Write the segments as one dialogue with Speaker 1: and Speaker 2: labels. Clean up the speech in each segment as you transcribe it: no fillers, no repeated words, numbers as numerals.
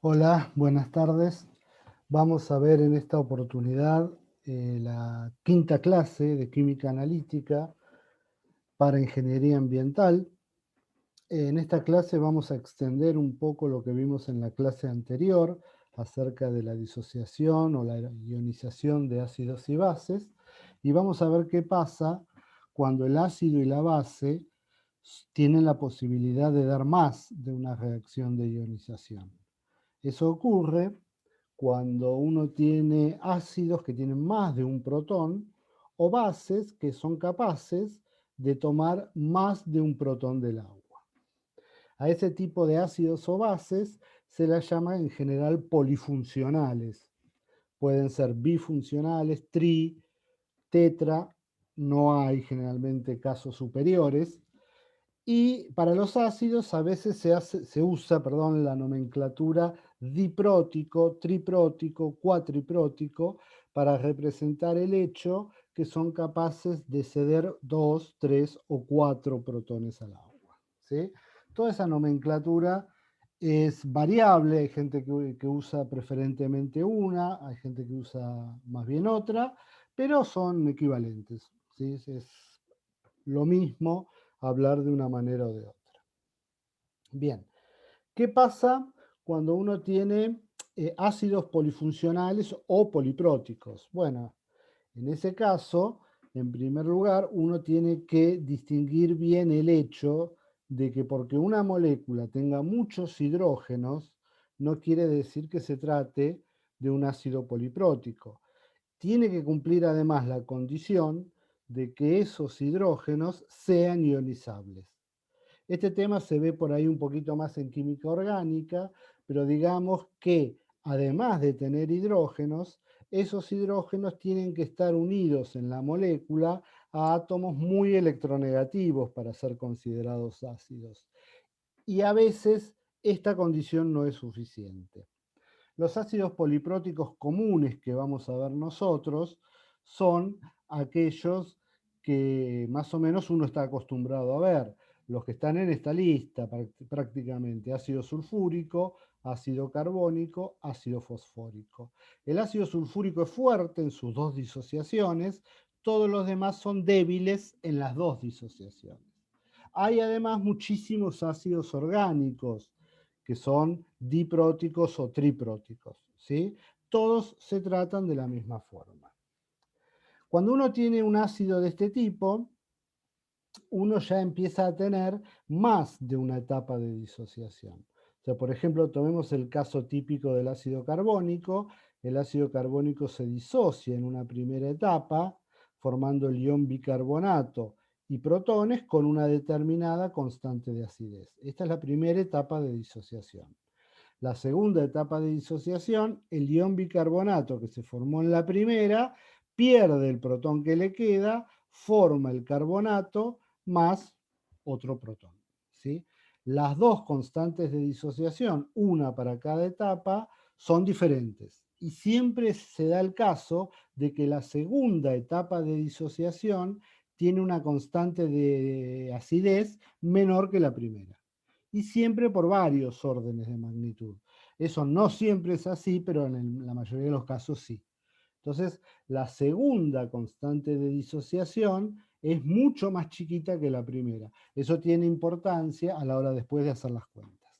Speaker 1: Hola, buenas tardes. Vamos a ver en esta oportunidad la quinta clase de química analítica para ingeniería ambiental. En esta clase vamos a extender un poco lo que vimos en la clase anterior acerca de la disociación o la ionización de ácidos y bases, y vamos a ver qué pasa cuando el ácido y la base tienen la posibilidad de dar más de una reacción de ionización. Eso ocurre cuando uno tiene ácidos que tienen más de un protón o bases que son capaces de tomar más de un protón del agua. A ese tipo de ácidos o bases se las llama en general polifuncionales. Pueden ser bifuncionales, tetra, no hay generalmente casos superiores. Y para los ácidos a veces se usa la nomenclatura diprótico, triprótico, cuatriprótico para representar el hecho que son capaces de ceder 2, 3 o 4 protones al agua, ¿sí? Toda esa nomenclatura es variable, hay gente que usa preferentemente una, hay gente que usa más bien otra, pero son equivalentes, ¿sí? Es lo mismo hablar de una manera o de otra. Bien, ¿qué pasa cuando uno tiene ácidos polifuncionales o polipróticos? Bueno, en ese caso, en primer lugar, uno tiene que distinguir bien el hecho de que porque una molécula tenga muchos hidrógenos, no quiere decir que se trate de un ácido poliprótico. Tiene que cumplir además la condición de que esos hidrógenos sean ionizables. Este tema se ve por ahí un poquito más en química orgánica, pero digamos que además de tener hidrógenos, esos hidrógenos tienen que estar unidos en la molécula a átomos muy electronegativos para ser considerados ácidos. Y a veces esta condición no es suficiente. Los ácidos polipróticos comunes que vamos a ver nosotros son aquellos que más o menos uno está acostumbrado a ver, los que están en esta lista prácticamente: ácido sulfúrico, ácido carbónico, ácido fosfórico. El ácido sulfúrico es fuerte en sus dos disociaciones, todos los demás son débiles en las dos disociaciones. Hay además muchísimos ácidos orgánicos que son dipróticos o tripróticos, ¿sí? Todos se tratan de la misma forma. Cuando uno tiene un ácido de este tipo, uno ya empieza a tener más de una etapa de disociación. O sea, por ejemplo, tomemos el caso típico del ácido carbónico. El ácido carbónico se disocia en una primera etapa, formando el ion bicarbonato y protones con una determinada constante de acidez. Esta es la primera etapa de disociación. La segunda etapa de disociación, el ion bicarbonato que se formó en la primera, pierde el protón que le queda, forma el carbonato más otro protón, ¿sí? Las dos constantes de disociación, una para cada etapa, son diferentes. Y siempre se da el caso de que la segunda etapa de disociación tiene una constante de acidez menor que la primera. Y siempre por varios órdenes de magnitud. Eso no siempre es así, pero en la mayoría de los casos sí. Entonces, la segunda constante de disociación es mucho más chiquita que la primera. Eso tiene importancia a la hora después de hacer las cuentas.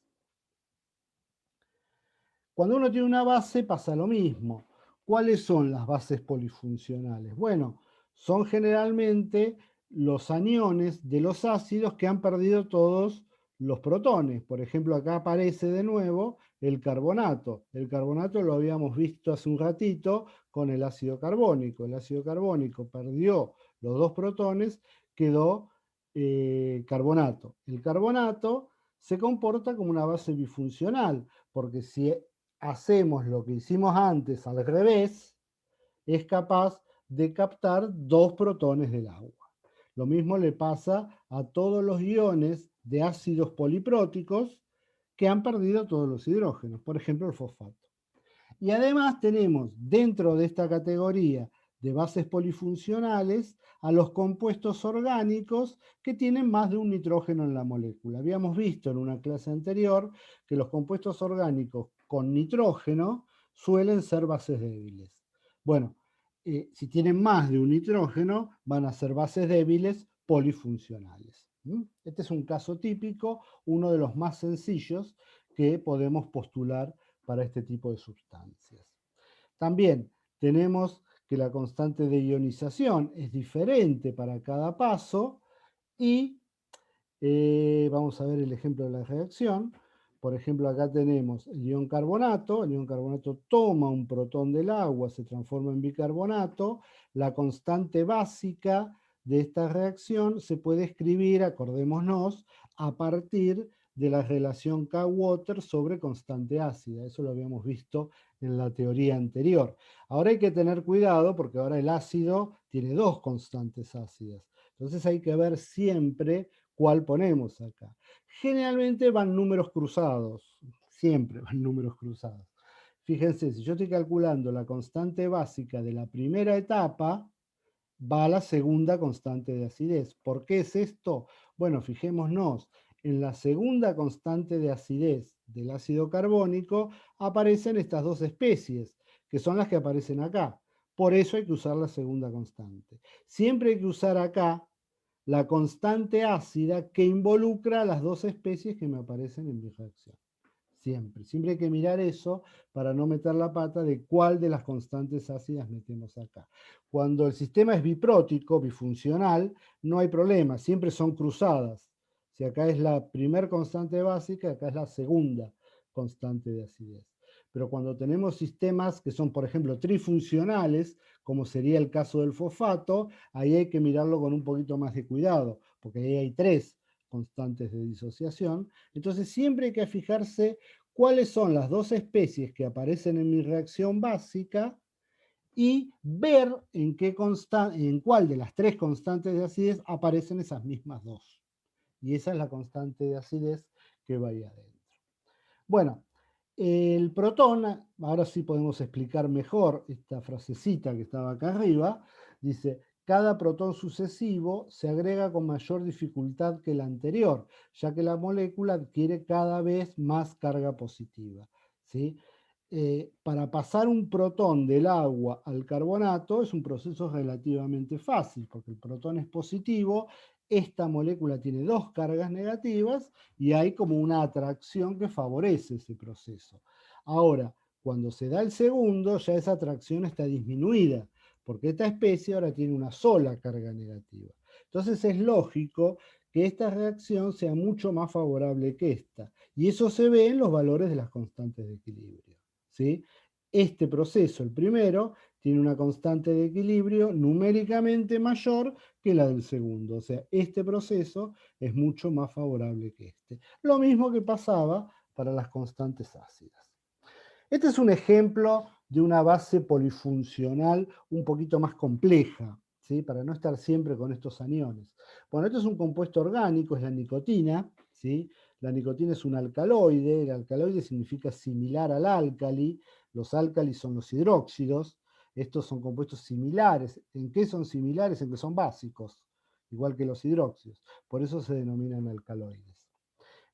Speaker 1: Cuando uno tiene una base pasa lo mismo. ¿Cuáles son las bases polifuncionales? Bueno, son generalmente los aniones de los ácidos que han perdido todos los protones. Por ejemplo, acá aparece de nuevo el carbonato. El carbonato lo habíamos visto hace un ratito con el ácido carbónico. El ácido carbónico perdió los dos protones, quedó carbonato. El carbonato se comporta como una base bifuncional, porque si hacemos lo que hicimos antes al revés, es capaz de captar dos protones del agua. Lo mismo le pasa a todos los iones de ácidos polipróticos que han perdido todos los hidrógenos, por ejemplo el fosfato. Y además tenemos dentro de esta categoría de bases polifuncionales a los compuestos orgánicos que tienen más de un nitrógeno en la molécula. Habíamos visto en una clase anterior que los compuestos orgánicos con nitrógeno suelen ser bases débiles. Bueno, si tienen más de un nitrógeno, van a ser bases débiles polifuncionales. Este es un caso típico, uno de los más sencillos que podemos postular para este tipo de sustancias. También tenemos que la constante de ionización es diferente para cada paso y vamos a ver el ejemplo de la reacción. Por ejemplo, acá tenemos el ion carbonato toma un protón del agua, se transforma en bicarbonato. La constante básica de esta reacción se puede escribir, acordémonos, a partir de la relación K-Water sobre constante ácida. Eso lo habíamos visto en la teoría anterior. Ahora hay que tener cuidado porque ahora el ácido tiene dos constantes ácidas. Entonces hay que ver siempre cuál ponemos acá. Generalmente van números cruzados, siempre van números cruzados. Fíjense, si yo estoy calculando la constante básica de la primera etapa, va a la segunda constante de acidez. ¿Por qué es esto? Bueno, fijémonos, en la segunda constante de acidez del ácido carbónico aparecen estas dos especies, que son las que aparecen acá. Por eso hay que usar la segunda constante. Siempre hay que usar acá la constante ácida que involucra a las dos especies que me aparecen en mi reacción. Siempre hay que mirar eso para no meter la pata de cuál de las constantes ácidas metemos acá. Cuando el sistema es biprótico, bifuncional, no hay problema, siempre son cruzadas. Si acá es la primera constante básica, acá es la segunda constante de acidez. Pero cuando tenemos sistemas que son, por ejemplo, trifuncionales, como sería el caso del fosfato, ahí hay que mirarlo con un poquito más de cuidado, porque ahí hay tres constantes de disociación. Entonces siempre hay que fijarse cuáles son las dos especies que aparecen en mi reacción básica y ver en cuál de las tres constantes de acidez aparecen esas mismas dos. Y esa es la constante de acidez que va ahí adentro. Bueno, el protón, ahora sí podemos explicar mejor esta frasecita que estaba acá arriba, dice, cada protón sucesivo se agrega con mayor dificultad que el anterior, ya que la molécula adquiere cada vez más carga positiva. ¿Sí? Para pasar un protón del agua al carbonato es un proceso relativamente fácil, porque el protón es positivo, esta molécula tiene dos cargas negativas y hay como una atracción que favorece ese proceso. Ahora, cuando se da el segundo, ya esa atracción está disminuida, porque esta especie ahora tiene una sola carga negativa. Entonces es lógico que esta reacción sea mucho más favorable que esta, y eso se ve en los valores de las constantes de equilibrio. ¿Sí? Este proceso, el primero, tiene una constante de equilibrio numéricamente mayor que la del segundo. O sea, este proceso es mucho más favorable que este. Lo mismo que pasaba para las constantes ácidas. Este es un ejemplo de una base polifuncional un poquito más compleja, ¿sí? Para no estar siempre con estos aniones. Bueno, esto es un compuesto orgánico, es la nicotina, ¿sí? La nicotina es un alcaloide, el alcaloide significa similar al álcali, los álcalis son los hidróxidos, estos son compuestos similares. ¿En qué son similares? En que son básicos, igual que los hidróxidos. Por eso se denominan alcaloides.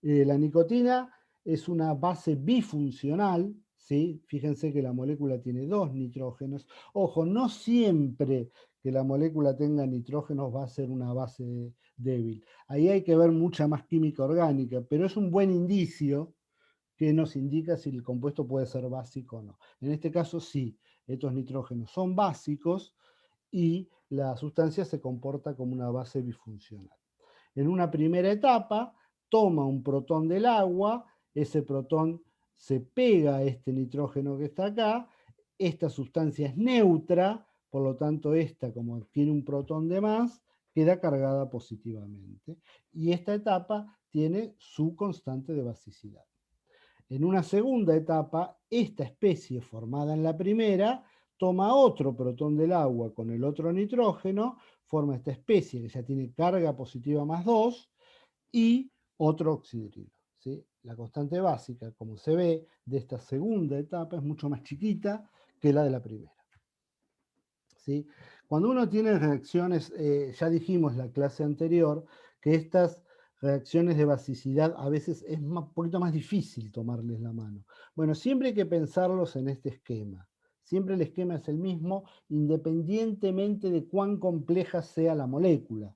Speaker 1: La nicotina es una base bifuncional, ¿sí? Fíjense que la molécula tiene dos nitrógenos. Ojo, no siempre que la molécula tenga nitrógenos va a ser una base débil. Ahí hay que ver mucha más química orgánica, pero es un buen indicio que nos indica si el compuesto puede ser básico o no. En este caso sí, estos nitrógenos son básicos y la sustancia se comporta como una base bifuncional. En una primera etapa, toma un protón del agua, ese protón se pega a este nitrógeno que está acá, esta sustancia es neutra, por lo tanto esta, como tiene un protón de más, queda cargada positivamente. Y esta etapa tiene su constante de basicidad. En una segunda etapa, esta especie formada en la primera toma otro protón del agua con el otro nitrógeno, forma esta especie que ya tiene carga positiva más 2 y otro oxidrilo. ¿Sí? La constante básica, como se ve, de esta segunda etapa es mucho más chiquita que la de la primera. ¿sí? Cuando uno tiene reacciones, ya dijimos en la clase anterior, que estas reacciones de basicidad a veces es un poquito más difícil tomarles la mano. Bueno, siempre hay que pensarlos en este esquema. Siempre el esquema es el mismo, independientemente de cuán compleja sea la molécula.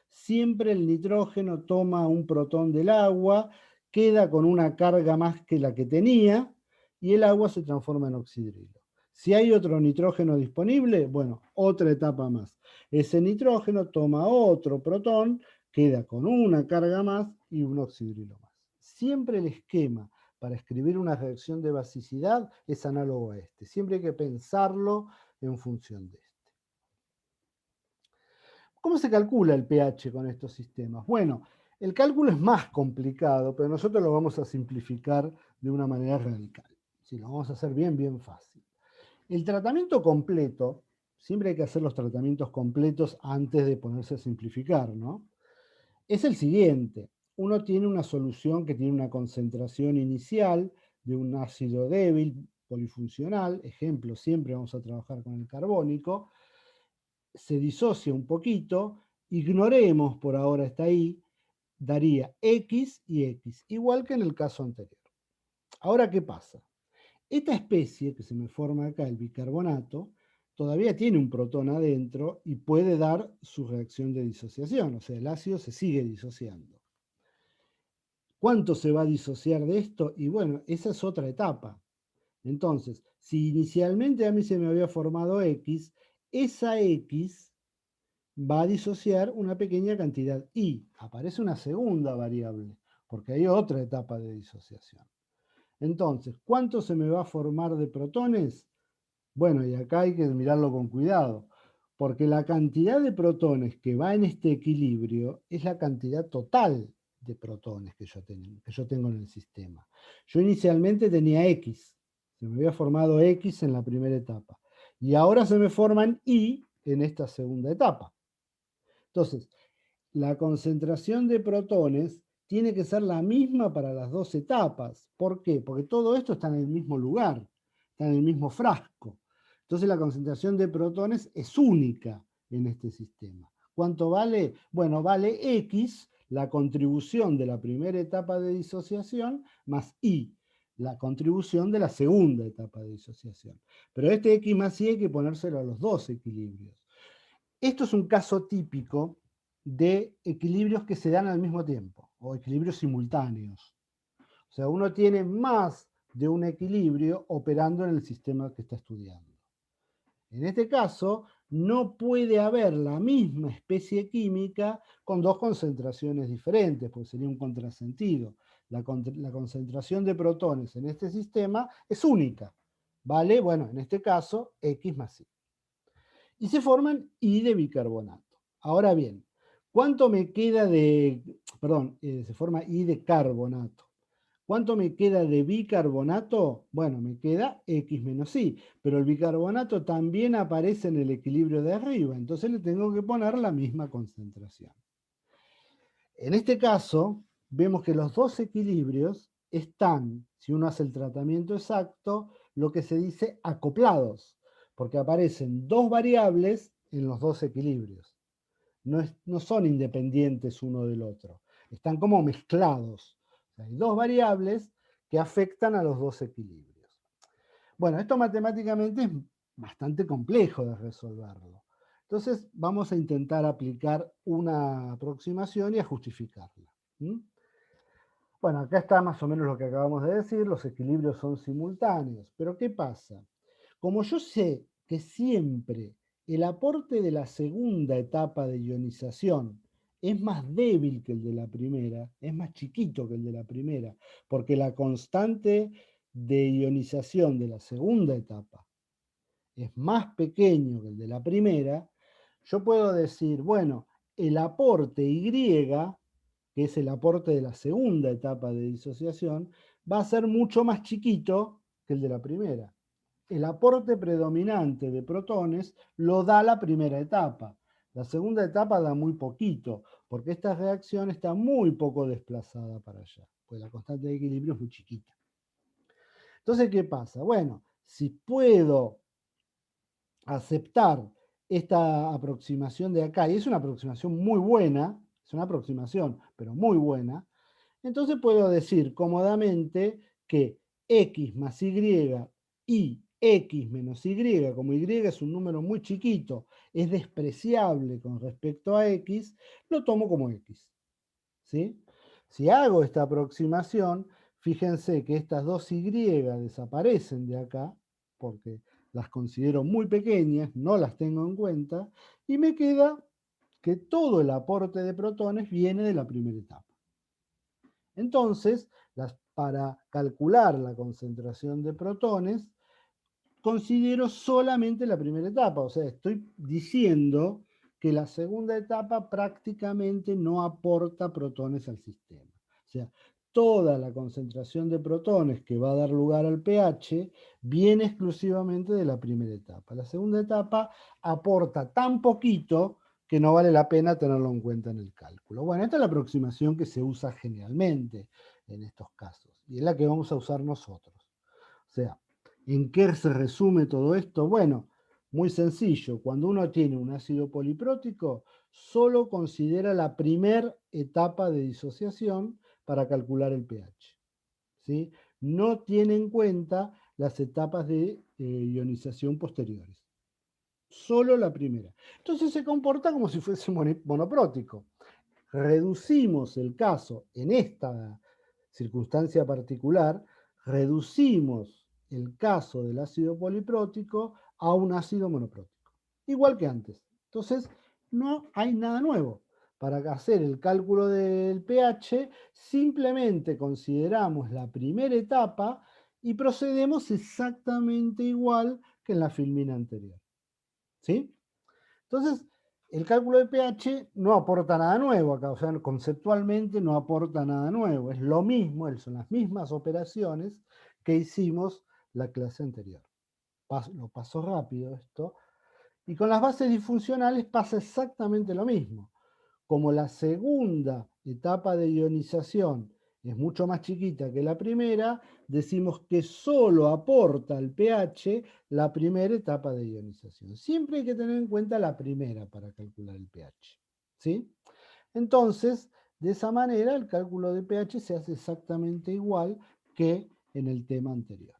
Speaker 1: Siempre el nitrógeno toma un protón del agua, queda con una carga más que la que tenía, y el agua se transforma en oxidrilo. Si hay otro nitrógeno disponible, bueno, otra etapa más. Ese nitrógeno toma otro protón, queda con una carga más y un oxidrilo más. Siempre el esquema para escribir una reacción de basicidad es análogo a este. Siempre hay que pensarlo en función de este. ¿Cómo se calcula el pH con estos sistemas? Bueno, el cálculo es más complicado, pero nosotros lo vamos a simplificar de una manera radical. Sí, lo vamos a hacer bien, bien fácil. El tratamiento completo, siempre hay que hacer los tratamientos completos antes de ponerse a simplificar, ¿no? Es el siguiente. Uno tiene una solución que tiene una concentración inicial de un ácido débil polifuncional, ejemplo, siempre vamos a trabajar con el carbónico, se disocia un poquito, ignoremos por ahora está ahí, daría X y X, igual que en el caso anterior. Ahora, ¿qué pasa? Esta especie que se me forma acá, el bicarbonato, todavía tiene un protón adentro y puede dar su reacción de disociación, o sea, el ácido se sigue disociando. ¿Cuánto se va a disociar de esto? Y bueno, esa es otra etapa. Entonces, si inicialmente a mí se me había formado X, esa X va a disociar una pequeña cantidad y aparece una segunda variable, porque hay otra etapa de disociación. Entonces, ¿cuánto se me va a formar de protones? Bueno, y acá hay que mirarlo con cuidado, porque la cantidad de protones que va en este equilibrio es la cantidad total de protones que yo tengo en el sistema. Yo inicialmente tenía X, se me había formado X en la primera etapa, y ahora se me forman Y en esta segunda etapa. Entonces, la concentración de protones tiene que ser la misma para las dos etapas. ¿Por qué? Porque todo esto está en el mismo lugar, está en el mismo frasco. Entonces la concentración de protones es única en este sistema. ¿Cuánto vale? Bueno, vale X, la contribución de la primera etapa de disociación, más Y, la contribución de la segunda etapa de disociación. Pero este X más Y hay que ponérselo a los dos equilibrios. Esto es un caso típico de equilibrios que se dan al mismo tiempo, o equilibrios simultáneos. O sea, uno tiene más de un equilibrio operando en el sistema que está estudiando. En este caso, no puede haber la misma especie química con dos concentraciones diferentes, porque sería un contrasentido. La concentración de protones en este sistema es única, ¿vale? Bueno, en este caso, X más Y. Y se forman I de bicarbonato. Ahora bien, ¿cuánto me queda de, perdón, se forma I de carbonato? ¿Cuánto me queda de bicarbonato? Bueno, me queda X menos Y, pero el bicarbonato también aparece en el equilibrio de arriba, entonces le tengo que poner la misma concentración. En este caso, vemos que los dos equilibrios están, si uno hace el tratamiento exacto, lo que se dice acoplados, porque aparecen dos variables en los dos equilibrios. No son independientes uno del otro, están como mezclados. O sea, hay dos variables que afectan a los dos equilibrios. Bueno, esto matemáticamente es bastante complejo de resolverlo. Entonces vamos a intentar aplicar una aproximación y a justificarla. ¿Mm? Bueno, acá está más o menos lo que acabamos de decir, los equilibrios son simultáneos, pero ¿qué pasa? Como yo sé que siempre el aporte de la segunda etapa de ionización es más débil que el de la primera, es más chiquito que el de la primera, porque la constante de ionización de la segunda etapa es más pequeño que el de la primera, yo puedo decir, bueno, el aporte Y, que es el aporte de la segunda etapa de disociación, va a ser mucho más chiquito que el de la primera. El aporte predominante de protones lo da la primera etapa. La segunda etapa da muy poquito, porque esta reacción está muy poco desplazada para allá, pues la constante de equilibrio es muy chiquita. Entonces, ¿qué pasa? Bueno, si puedo aceptar esta aproximación de acá, y es una aproximación muy buena, es una aproximación, pero muy buena, entonces puedo decir cómodamente que x más y x menos y, como y es un número muy chiquito, es despreciable con respecto a x, lo tomo como x. ¿Sí? Si hago esta aproximación, fíjense que estas dos y desaparecen de acá, porque las considero muy pequeñas, no las tengo en cuenta, y me queda que todo el aporte de protones viene de la primera etapa. Entonces, para calcular la concentración de protones, considero solamente la primera etapa, o sea, estoy diciendo que la segunda etapa prácticamente no aporta protones al sistema. O sea, toda la concentración de protones que va a dar lugar al pH viene exclusivamente de la primera etapa. La segunda etapa aporta tan poquito que no vale la pena tenerlo en cuenta en el cálculo. Bueno, esta es la aproximación que se usa generalmente en estos casos y es la que vamos a usar nosotros. O sea, ¿en qué se resume todo esto? Bueno, muy sencillo. Cuando uno tiene un ácido poliprótico, solo considera la primera etapa de disociación para calcular el pH. ¿Sí? No tiene en cuenta las etapas de ionización posteriores. Solo la primera. Entonces se comporta como si fuese monoprótico. Reducimos el caso en esta circunstancia particular, reducimos el caso del ácido poliprótico a un ácido monoprótico, igual que antes. Entonces, no hay nada nuevo. Para hacer el cálculo del pH, simplemente consideramos la primera etapa y procedemos exactamente igual que en la filmina anterior. ¿Sí? Entonces, el cálculo de pH no aporta nada nuevo acá, o sea, conceptualmente no aporta nada nuevo. Es lo mismo, son las mismas operaciones que hicimos la clase anterior. Lo paso rápido esto. Y con las bases disfuncionales pasa exactamente lo mismo. Como la segunda etapa de ionización es mucho más chiquita que la primera, decimos que solo aporta al pH la primera etapa de ionización. Siempre hay que tener en cuenta la primera para calcular el pH. ¿Sí? Entonces, de esa manera, el cálculo de pH se hace exactamente igual que en el tema anterior.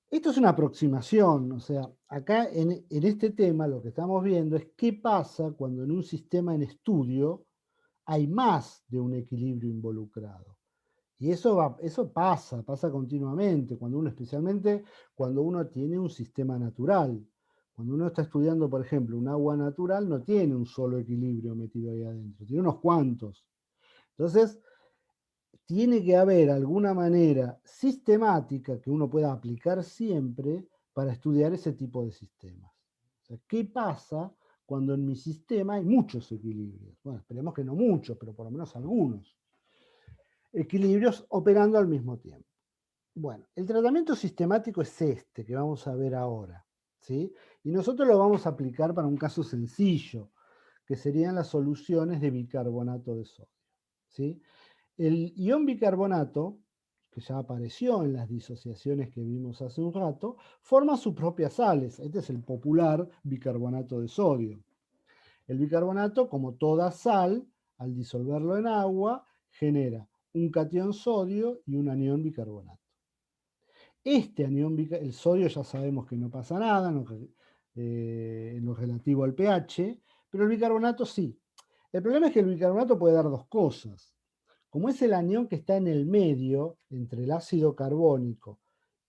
Speaker 1: Esto es una aproximación, o sea, acá en este tema lo que estamos viendo es qué pasa cuando en un sistema en estudio hay más de un equilibrio involucrado. Y eso pasa continuamente, especialmente cuando uno tiene un sistema natural. Cuando uno está estudiando, por ejemplo, un agua natural, no tiene un solo equilibrio metido ahí adentro, tiene unos cuantos. Entonces, tiene que haber alguna manera sistemática que uno pueda aplicar siempre para estudiar ese tipo de sistemas. O sea, ¿qué pasa cuando en mi sistema hay muchos equilibrios? Bueno, esperemos que no muchos, pero por lo menos algunos equilibrios operando al mismo tiempo. Bueno, el tratamiento sistemático es este que vamos a ver ahora, ¿sí? Y nosotros lo vamos a aplicar para un caso sencillo, que serían las soluciones de bicarbonato de sodio, ¿sí? El ion bicarbonato, que ya apareció en las disociaciones que vimos hace un rato, forma sus propias sales. Este es el popular bicarbonato de sodio. El bicarbonato, como toda sal, al disolverlo en agua, genera un catión sodio y un anión bicarbonato. Este anión el sodio ya sabemos que no pasa nada en lo relativo al pH, pero el bicarbonato sí. El problema es que el bicarbonato puede dar dos cosas. Como es el anión que está en el medio entre el ácido carbónico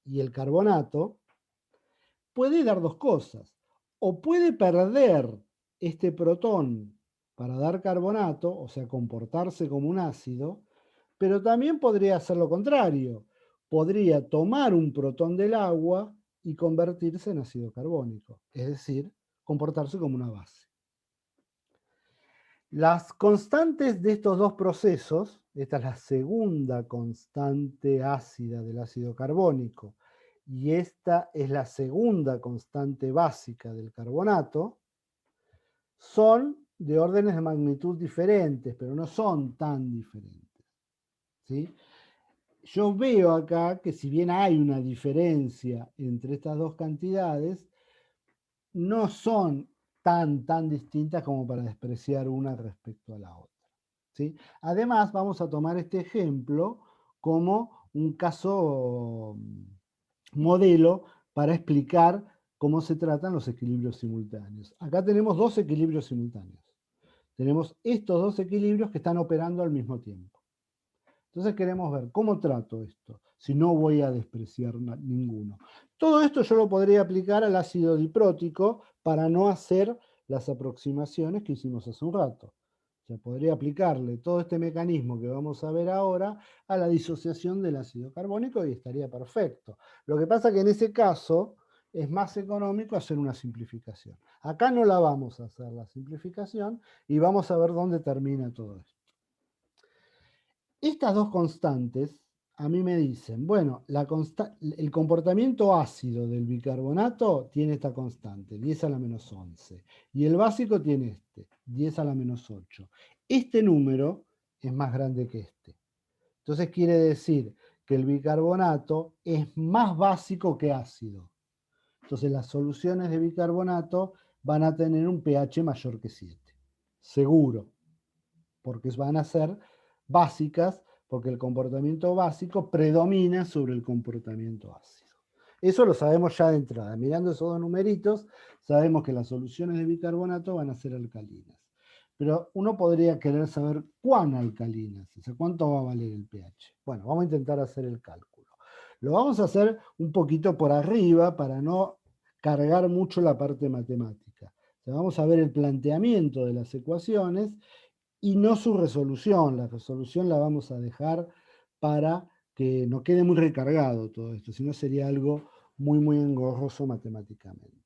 Speaker 1: y el carbonato, puede dar dos cosas. O puede perder este protón para dar carbonato, o sea, comportarse como un ácido, pero también podría hacer lo contrario. Podría tomar un protón del agua y convertirse en ácido carbónico, es decir, comportarse como una base. Las constantes de estos dos procesos, esta es la segunda constante ácida del ácido carbónico y esta es la segunda constante básica del carbonato, son de órdenes de magnitud diferentes, pero no son tan diferentes. ¿Sí? Yo veo acá que si bien hay una diferencia entre estas dos cantidades, no son tan distintas como para despreciar una respecto a la otra, ¿sí? Además, vamos a tomar este ejemplo como un caso modelo para explicar cómo se tratan los equilibrios simultáneos. Acá tenemos dos equilibrios simultáneos. Tenemos estos dos equilibrios que están operando al mismo tiempo. Entonces queremos ver cómo trato esto, si no voy a despreciar ninguno. Todo esto yo lo podría aplicar al ácido diprótico para no hacer las aproximaciones que hicimos hace un rato. O sea, podría aplicarle todo este mecanismo que vamos a ver ahora a la disociación del ácido carbónico y estaría perfecto. Lo que pasa es que en ese caso es más económico hacer una simplificación. Acá no la vamos a hacer la simplificación y vamos a ver dónde termina todo esto. Estas dos constantes a mí me dicen, bueno, el comportamiento ácido del bicarbonato tiene esta constante, 10 a la menos 11, y el básico tiene este, 10 a la menos 8. Este número es más grande que este. Entonces quiere decir que el bicarbonato es más básico que ácido. Entonces las soluciones de bicarbonato van a tener un pH mayor que 7. Seguro, porque van a ser básicas, porque el comportamiento básico predomina sobre el comportamiento ácido. Eso lo sabemos ya de entrada. Mirando esos dos numeritos, sabemos que las soluciones de bicarbonato van a ser alcalinas. Pero uno podría querer saber cuán alcalinas, o sea, cuánto va a valer el pH. Bueno, vamos a intentar hacer el cálculo. Lo vamos a hacer un poquito por arriba para no cargar mucho la parte matemática. O sea, vamos a ver el planteamiento de las ecuaciones y no su resolución. La resolución la vamos a dejar para que no quede muy recargado todo esto, si no sería algo muy engorroso matemáticamente.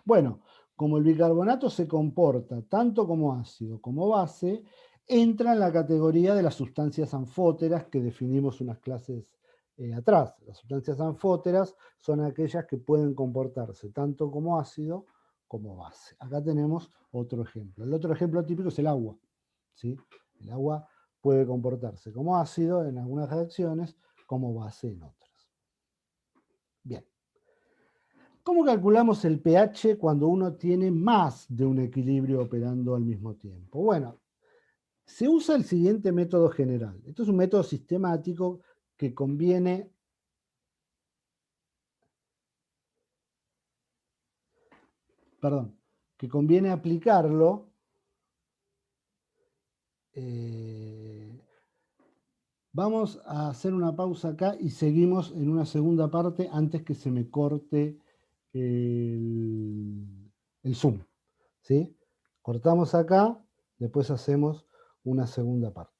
Speaker 1: Bueno, como el bicarbonato se comporta tanto como ácido como base, entra en la categoría de las sustancias anfóteras que definimos unas clases atrás. Las sustancias anfóteras son aquellas que pueden comportarse tanto como ácido como base. Acá tenemos otro ejemplo. El otro ejemplo típico es el agua, ¿sí? El agua puede comportarse como ácido en algunas reacciones, como base en otras. Bien. ¿Cómo calculamos el pH cuando uno tiene más de un equilibrio operando al mismo tiempo? Bueno, se usa el siguiente método general. Esto es un método sistemático que conviene aplicarlo vamos a hacer una pausa acá y seguimos en una segunda parte antes que se me corte el Zoom. ¿Sí? Cortamos acá, después hacemos una segunda parte.